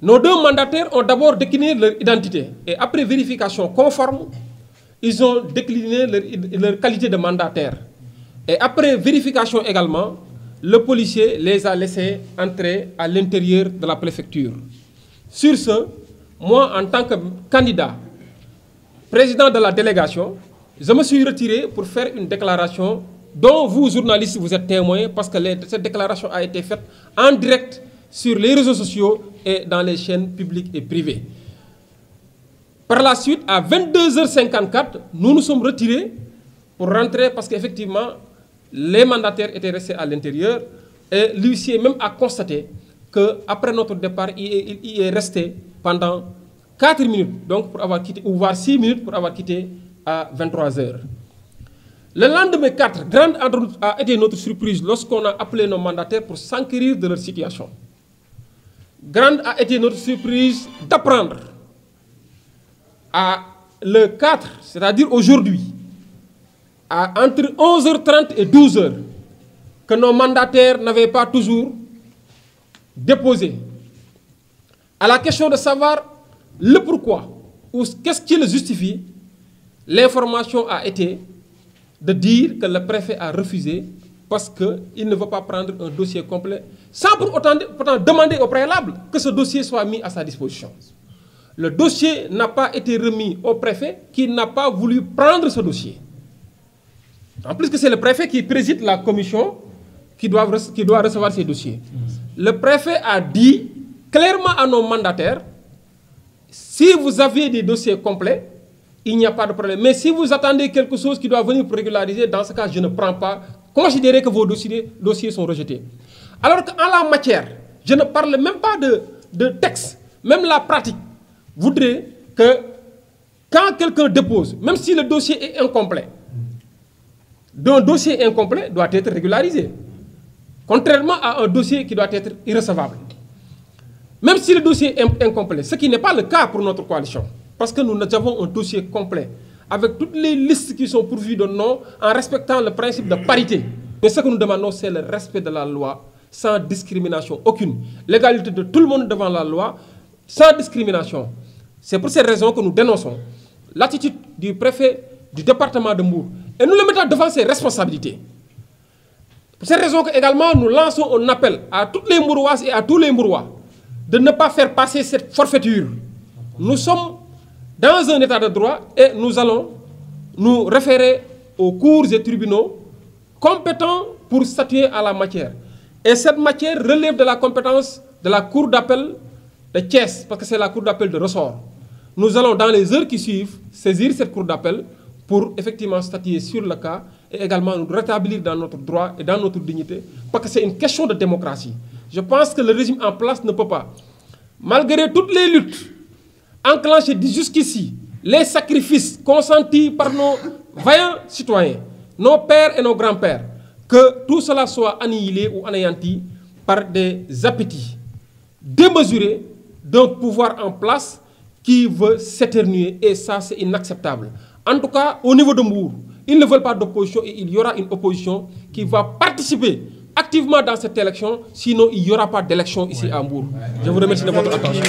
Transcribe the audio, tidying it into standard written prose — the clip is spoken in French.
Nos deux mandataires ont d'abord décliné leur identité et après vérification conforme, ils ont décliné leur qualité de mandataire. Et après vérification également, le policier les a laissés entrer à l'intérieur de la préfecture. Sur ce, moi, en tant que candidat, président de la délégation, je me suis retiré pour faire une déclaration dont vous, journalistes, vous êtes témoins parce que cette déclaration a été faite en direct sur les réseaux sociaux et dans les chaînes publiques et privées. Par la suite, à 22h54, nous nous sommes retirés pour rentrer parce qu'effectivement, les mandataires étaient restés à l'intérieur et l'huissier même a constaté qu'après notre départ, il est resté pendant 4 minutes, donc pour avoir quitté, ou voire 6 minutes pour avoir quitté à 23h. Le lendemain 4, grande a été notre surprise lorsqu'on a appelé nos mandataires pour s'enquérir de leur situation. Grande a été notre surprise d'apprendre à le 4, c'est-à-dire aujourd'hui, entre 11h30 et 12h, que nos mandataires n'avaient pas toujours déposé. À la question de savoir le pourquoi ou qu'est-ce qui le justifie, l'information a été de dire que le préfet a refusé parce qu'il ne veut pas prendre un dossier complet sans pour autant demander au préalable que ce dossier soit mis à sa disposition. Le dossier n'a pas été remis au préfet qui n'a pas voulu prendre ce dossier. En plus que c'est le préfet qui préside la commission qui doit recevoir ces dossiers. Le préfet a dit clairement à nos mandataires, si vous avez des dossiers complets, il n'y a pas de problème. Mais si vous attendez quelque chose qui doit venir pour régulariser, dans ce cas, je ne prends pas. Considérez que vos dossiers sont rejetés. Alors qu'en la matière, je ne parle même pas de texte, même la pratique voudrait que quand quelqu'un dépose, même si le dossier est incomplet, d'un dossier incomplet doit être régularisé. Contrairement à un dossier qui doit être irrecevable. Même si le dossier est incomplet, ce qui n'est pas le cas pour notre coalition. Parce que nous avons un dossier complet, avec toutes les listes qui sont pourvues de noms, en respectant le principe de parité. Mais ce que nous demandons, c'est le respect de la loi, sans discrimination aucune. L'égalité de tout le monde devant la loi, sans discrimination. C'est pour ces raisons que nous dénonçons l'attitude du préfet du département de Mbour. Et nous le mettons devant ses responsabilités. Pour ces raisons que également nous lançons un appel à toutes les Mbouroises et à tous les Mbourois de ne pas faire passer cette forfaiture. Nous sommes dans un état de droit et nous allons nous référer aux cours et tribunaux compétents pour statuer à la matière. Et cette matière relève de la compétence de la cour d'appel de Thiès, parce que c'est la cour d'appel de ressort. Nous allons dans les heures qui suivent saisir cette cour d'appel pour effectivement statuer sur le cas et également nous rétablir dans notre droit et dans notre dignité, parce que c'est une question de démocratie. Je pense que le régime en place ne peut pas, malgré toutes les luttes enclenchées jusqu'ici, les sacrifices consentis par nos vaillants citoyens, nos pères et nos grands-pères, que tout cela soit annihilé ou anéanti par des appétits démesurés d'un pouvoir en place qui veut s'éternuer, et ça c'est inacceptable. En tout cas, au niveau de Mbour, ils ne veulent pas d'opposition et il y aura une opposition qui va participer activement dans cette élection, sinon il n'y aura pas d'élection ici à Mbour. Je vous remercie de votre attention.